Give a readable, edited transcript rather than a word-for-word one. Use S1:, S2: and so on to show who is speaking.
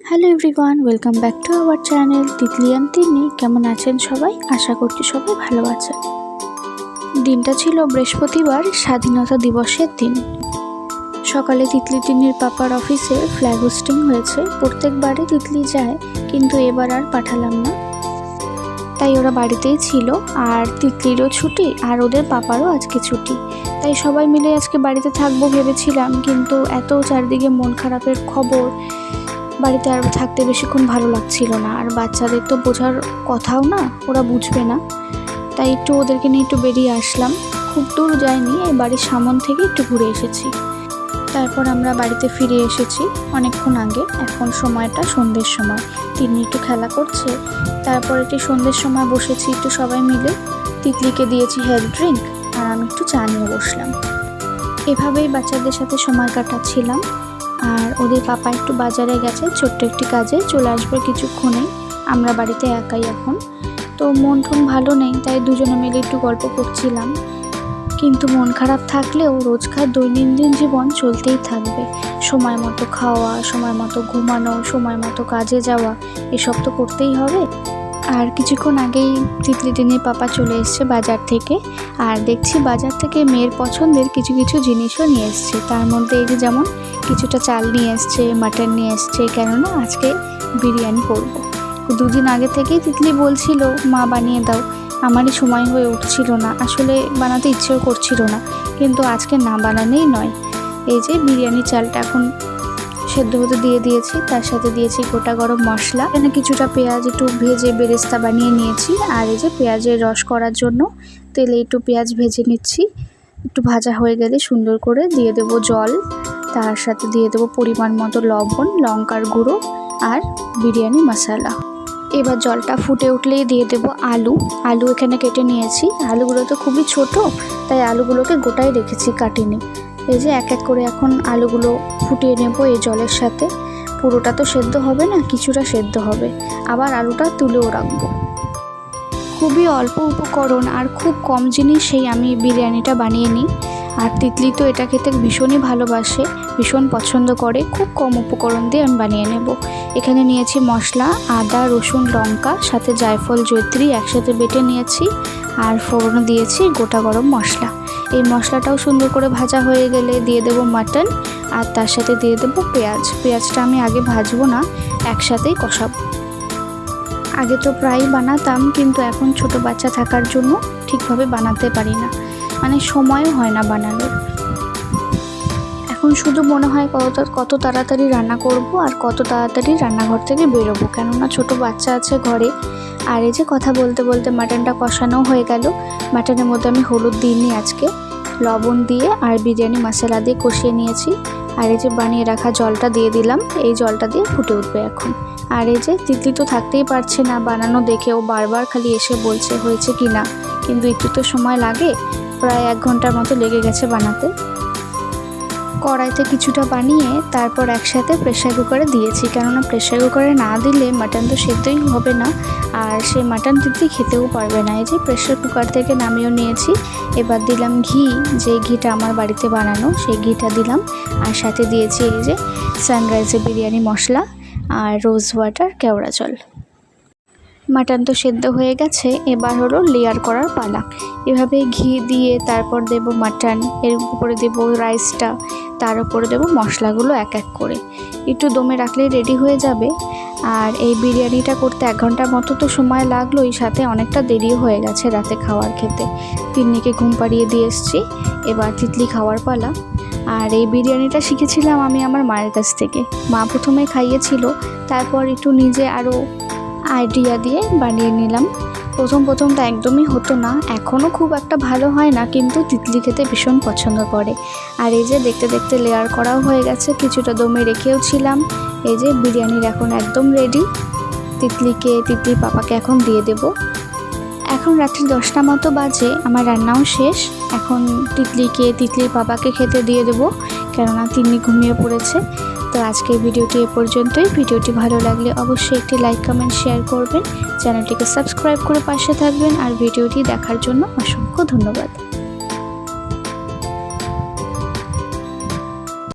S1: Hello everyone, welcome back to our channel Titli and Tinni. কেমন আছেন সবাই? আশা করছি সবাই ভালো আছেন। দিনটা ছিল বৃহস্পতিবার, স্বাধীনতা দিবসের দিন। সকালে তিতলি তিন্নির পাপার অফিসে ফ্ল্যাগ হোস্টিং হয়েছে। প্রত্যেকবারই তিতলি যায়, কিন্তু এবার আর পাঠালাম না, তাই ওরা বাড়িতেই ছিল। আর তিতলিরও ছুটি আর ওদের পাপারও আজকে ছুটি, তাই সবাই মিলে আজকে বাড়িতে থাকবো ভেবেছিলাম, কিন্তু এত চারদিকে মন খারাপের খবর, বাড়িতে আর থাকতে বেশিক্ষণ ভালো লাগছিল না। আর বাচ্চাদের তো বোঝার কথাও না, ওরা বুঝবে না, তাই একটু ওদেরকে নিয়ে একটু বেরিয়ে আসলাম। খুব দূর যাইনি, এই বাড়ির সামন থেকে একটু ঘুরে এসেছি। তারপর আমরা বাড়িতে ফিরে এসেছি অনেকক্ষণ আগে। এখন সময়টা সন্ধ্যের সময়, তিন্নি একটু খেলা করছে। তারপর একটু সন্ধ্যের সময় বসেছি একটু সবাই মিলে। তিতলিকে দিয়েছি হেলথ ড্রিঙ্ক আর আমি একটু চা নিয়ে বসলাম। এভাবেই বাচ্চাদের সাথে সময় কাটাচ্ছিলাম। আর ওদের পাপা একটু বাজারে গেছে ছোট্ট একটি কাজে, চলে আসবে কিছুক্ষণেই। আমরা বাড়িতে একাই এখন, তো মন টন ভালো নেই, তাই দুজনে মিলে একটু গল্প করছিলাম। কিন্তু মন খারাপ থাকলেও রোজকার দৈনন্দিন জীবন চলতেই থাকবে। সময় মতো খাওয়া, সময় মতো ঘুমানো, সময় মতো কাজে যাওয়া, এসব তো করতেই হবে। আর কিছুক্ষণ আগেই তিতলি টিনির পাপা চলে এসছে বাজার থেকে। আর দেখছি বাজার থেকে মেয়ের পছন্দের কিছু কিছু জিনিসও নিয়ে এসছে। তার মধ্যে এই যে যেমন কিছুটা চাল নিয়ে এসছে, মাটন নিয়ে এসছে, কেননা আজকে বিরিয়ানি করবো। দুদিন আগে থেকেই তিতলি বলছিল মা বানিয়ে দাও, আমারই সময় হয়ে উঠছিল না, আসলে বানাতে ইচ্ছেও করছিল না, কিন্তু আজকে না বানানোই নয়। এই যে বিরিয়ানি চালটা এখন সেদ্ধ হতে দিয়ে দিয়েছি, তার সাথে দিয়েছি গোটা গরম মশলা, এখানে কিছুটা পেঁয়াজ একটু ভেজে বেরেস্তা বানিয়ে নিয়েছি। আর এই যে পেঁয়াজের রস করার জন্য তেলে একটু পেঁয়াজ ভেজে নিচ্ছি। একটু ভাজা হয়ে গেলে সুন্দর করে দিয়ে দেব জল, তার সাথে দিয়ে দেবো পরিমাণ মতো লবণ, লঙ্কার গুঁড়ো আর বিরিয়ানি মশলা। এবার জলটা ফুটে উঠলেই দিয়ে দেবো আলু এখানে কেটে নিয়েছি। আলুগুলো তো খুবই ছোট, তাই আলুগুলোকে গোটাই রেখেছি, কাটিনি। এই যে এক এক করে এখন আলুগুলো ফুটিয়ে নেব এই জলের সাথে। পুরোটা তো সেদ্ধ হবে না, কিছুটা সেদ্ধ হবে, আবার আলুটা তুলেও রাখবো। খুবই অল্প উপকরণ আর খুব কম জিনিসেই আমি বিরিয়ানিটা বানিয়ে নিই। আর তিতলি তো এটা খেতে ভীষণই ভালোবাসে, ভীষণ পছন্দ করে। খুব কম উপকরণ দিয়ে আমি বানিয়ে নেব। এখানে নিয়েছি মশলা, আদা রসুন লঙ্কা, সাথে জায়ফল জয়ত্রী একসাথে বেটে নিয়েছি। আর ফোড়নে দিয়েছি গোটা গরম মশলা। এই মশলাটাও সুন্দর করে ভাজা হয়ে গেলে দিয়ে দেবো মাটন, আর তার সাথে দিয়ে দেবো পেঁয়াজটা আমি আগে ভাজবো না, একসাথেই কষাবো। আগে তো প্রায়ই বানাতাম, কিন্তু এখন ছোট বাচ্চা থাকার জন্য ঠিকভাবে বানাতে পারি না, মানে সময়ও হয় না বানানোর। এখন শুধু মনে হয় কত তাড়াতাড়ি রান্না করব আর কত তাড়াতাড়ি রান্নাঘর থেকে বেরোবো, কেননা ছোট বাচ্চা আছে ঘরে। আর এই যে কথা বলতে বলতে মাটনটা কষানো হয়ে গেল। মাটনের মধ্যে আমি হলুদ দিইনি আজকে, লবণ দিয়ে আর বিরিয়ানি মশলা দিয়ে কষিয়ে নিয়েছি। আর এই যে বানিয়ে রাখা জলটা দিয়ে দিলাম, এই জলটা দিয়ে ফুটে উঠবে এখন। আর এই যে তিতলি তো থাকতেই পারছে না বানানো দেখে, ও বারবার খালি এসে বলছে হয়েছে কি না, কিন্তু একটু তো সময় লাগে, প্রায় 1 ঘন্টার মতো লেগে গেছে বানাতে। কড়াইতে কিছুটা বানিয়ে তারপর একসাথে প্রেসার কুকারে দিয়েছি, কেননা প্রেসার কুকারে না দিলে মাটন তো সেদ্ধই হবে না, আর সেই মাটন তিতলি খেতেও পারবে না। এই যে প্রেসার কুকার থেকে নামিয়েও নিয়েছি। এবার দিলাম ঘি, যে ঘিটা আমার বাড়িতে বানানো সেই ঘিটা দিলাম। আর সাথে দিয়েছি এই যে সানরাইজের বিরিয়ানি মশলা আর রোজ ওয়াটার কেওড়া জল। মাটন তো সেদ্ধ হয়ে গেছে, এবার হলো লেয়ার করার পালা। এভাবে ঘি দিয়ে তারপর দেব মাটন, এর উপরে দেব রাইসটা, তার উপরে দেব মশলাগুলো এক এক করে। একটু দমে রাখলেই রেডি হয়ে যাবে। আর এই বিরিয়ানিটা করতে 1 ঘন্টার মতো তো সময় লাগলোই, সাথে অনেকটা দেরিও হয়ে গেছে রাতে খাওয়ার খেতে। তিন্নিকে ঘুম পাড়িয়ে দিয়ে এসছি, এবার তিতলি খাওয়ার পালা। আর এই বিরিয়ানিটা শিখেছিলাম আমি আমার মায়ের কাছ থেকে। মা প্রথমে খাইয়েছিল, তারপর একটু নিজে আরও আইডিয়া দিয়ে বানিয়ে নিলাম। প্রথম তো একদমই হতো না, এখনও খুব একটা ভালো হয় না, কিন্তু তিতলি খেতে ভীষণ পছন্দ করে। আর এই যে দেখতে দেখতে লেয়ার করাও হয়ে গেছে, কিছুটা দমে রেখেও ছিলাম। এই যে বিরিয়ানির এখন একদম রেডি। তিতলির পাপাকে এখন দিয়ে দেব। এখন রাত্রি 10টা মতো বাজে, আমার রান্নাও শেষ। এখন তিতলির পাপাকে খেতে দিয়ে দেবো, কেননা তিন্নি ঘুমিয়ে পড়েছে। তো আজকের ভিডিওটি এ পর্যন্তই। ভিডিওটি ভালো লাগলে অবশ্যই একটি লাইক কমেন্ট শেয়ার করবেন, চ্যানেলটিকে সাবস্ক্রাইব করে পাশে থাকবেন। আর ভিডিওটি দেখার জন্য অসংখ্য ধন্যবাদ।